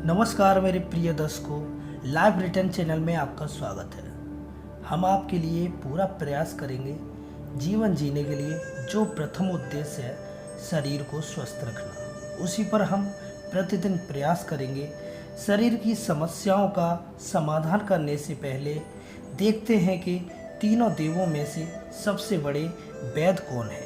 नमस्कार मेरे प्रिय दर्शकों, लाइव रिटर्न चैनल में आपका स्वागत है। हम आपके लिए पूरा प्रयास करेंगे जीवन जीने के लिए। जो प्रथम उद्देश्य है शरीर को स्वस्थ रखना, उसी पर हम प्रतिदिन प्रयास करेंगे। शरीर की समस्याओं का समाधान करने से पहले देखते हैं कि तीनों देवों में से सबसे बड़े वैद्य कौन है।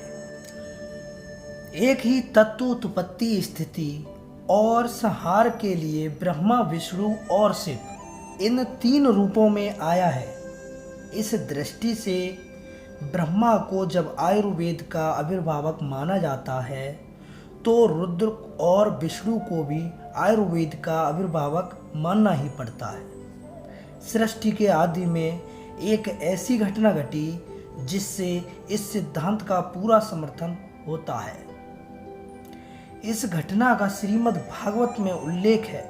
एक ही तत्व उत्पत्ति, स्थिति और संहार के लिए ब्रह्मा, विष्णु और शिव इन तीन रूपों में आया है। इस दृष्टि से ब्रह्मा को जब आयुर्वेद का आविर्भावक माना जाता है, तो रुद्र और विष्णु को भी आयुर्वेद का आविर्भावक मानना ही पड़ता है। सृष्टि के आदि में एक ऐसी घटना घटी जिससे इस सिद्धांत का पूरा समर्थन होता है। इस घटना का श्रीमद् भागवत में उल्लेख है।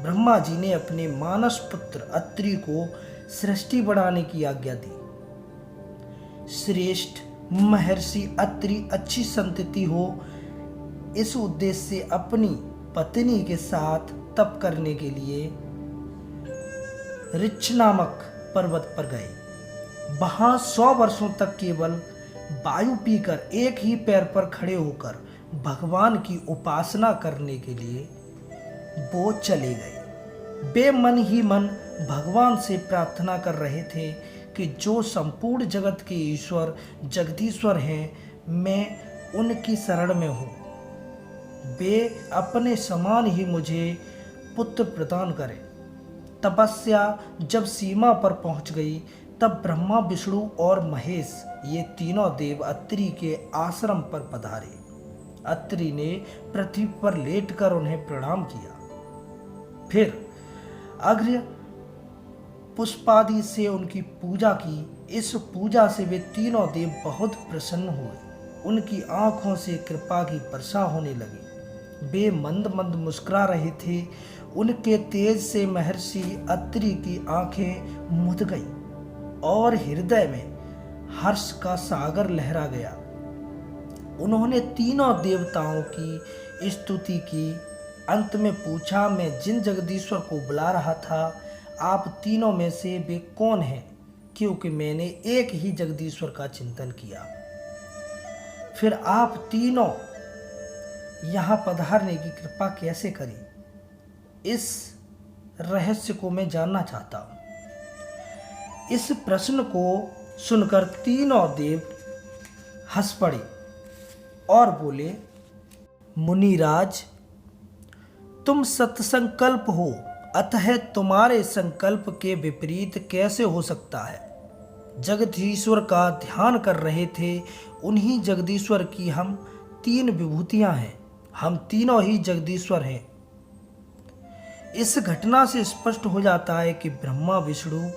ब्रह्मा जी ने अपने मानस पुत्र अत्रि को सृष्टि बढ़ाने की आज्ञा दी। श्रेष्ठ महर्षि अत्रि अच्छी संतति हो, इस उद्देश्य से अपनी पत्नी के साथ तप करने के लिए ऋक्ष नामक पर्वत पर गए। वहां 100 वर्षों तक केवल वायु पीकर एक ही पैर पर खड़े होकर भगवान की उपासना करने के लिए वो चले गए। वे मन ही मन भगवान से प्रार्थना कर रहे थे कि जो संपूर्ण जगत के ईश्वर जगदीश्वर हैं, मैं उनकी शरण में हूँ। वे अपने समान ही मुझे पुत्र प्रदान करें। तपस्या जब सीमा पर पहुँच गई, तब ब्रह्मा, विष्णु और महेश ये तीनों देव अत्रि के आश्रम पर पधारे। अत्रि ने पृथ्वी पर लेटकर उन्हें प्रणाम किया। फिर अर्घ्य पुष्पादि से उनकी पूजा की। इस पूजा से वे तीनों देव बहुत प्रसन्न हुए। उनकी आंखों से कृपा की वर्षा होने लगी। वे मंद मंद मुस्कुरा रहे थे। उनके तेज से महर्षि अत्रि की आंखें मुद गई और हृदय में हर्ष का सागर लहरा गया। उन्होंने तीनों देवताओं की स्तुति की। अंत में पूछा, मैं जिन जगदीश्वर को बुला रहा था, आप तीनों में से वे कौन हैं? क्योंकि मैंने एक ही जगदीश्वर का चिंतन किया। फिर आप तीनों यहाँ पधारने की कृपा कैसे करी? इस रहस्य को मैं जानना चाहता हूँ। इस प्रश्न को सुनकर तीनों देव हंस पड़े और बोले, मुनिराज, तुम सत्संकल्प हो, अतः तुम्हारे संकल्प के विपरीत कैसे हो सकता है? जगदीश्वर का ध्यान कर रहे थे। उन्हीं जगदीश्वर की हम तीन विभूतियां हैं। हम तीनों ही जगदीश्वर हैं। इस घटना से स्पष्ट हो जाता है कि ब्रह्मा, विष्णु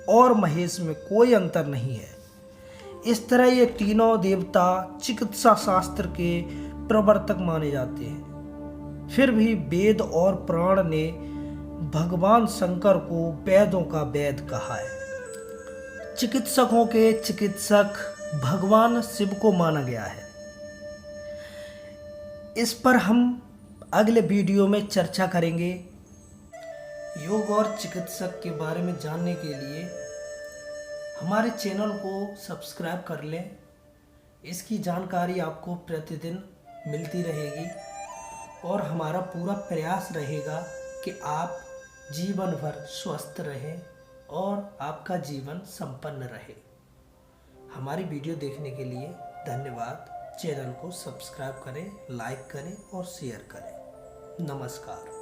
और महेश में कोई अंतर नहीं है। इस तरह ये तीनों देवता चिकित्सा शास्त्र के प्रवर्तक माने जाते हैं। फिर भी वेद और पुराण ने भगवान शंकर को वेदों का वेद कहा है। चिकित्सकों के चिकित्सक भगवान शिव को माना गया है। इस पर हम अगले वीडियो में चर्चा करेंगे। योग और चिकित्सक के बारे में जानने के लिए हमारे चैनल को सब्सक्राइब कर लें। इसकी जानकारी आपको प्रतिदिन मिलती रहेगी और हमारा पूरा प्रयास रहेगा कि आप जीवन भर स्वस्थ रहें और आपका जीवन संपन्न रहे। हमारी वीडियो देखने के लिए धन्यवाद। चैनल को सब्सक्राइब करें, लाइक करें और शेयर करें। नमस्कार।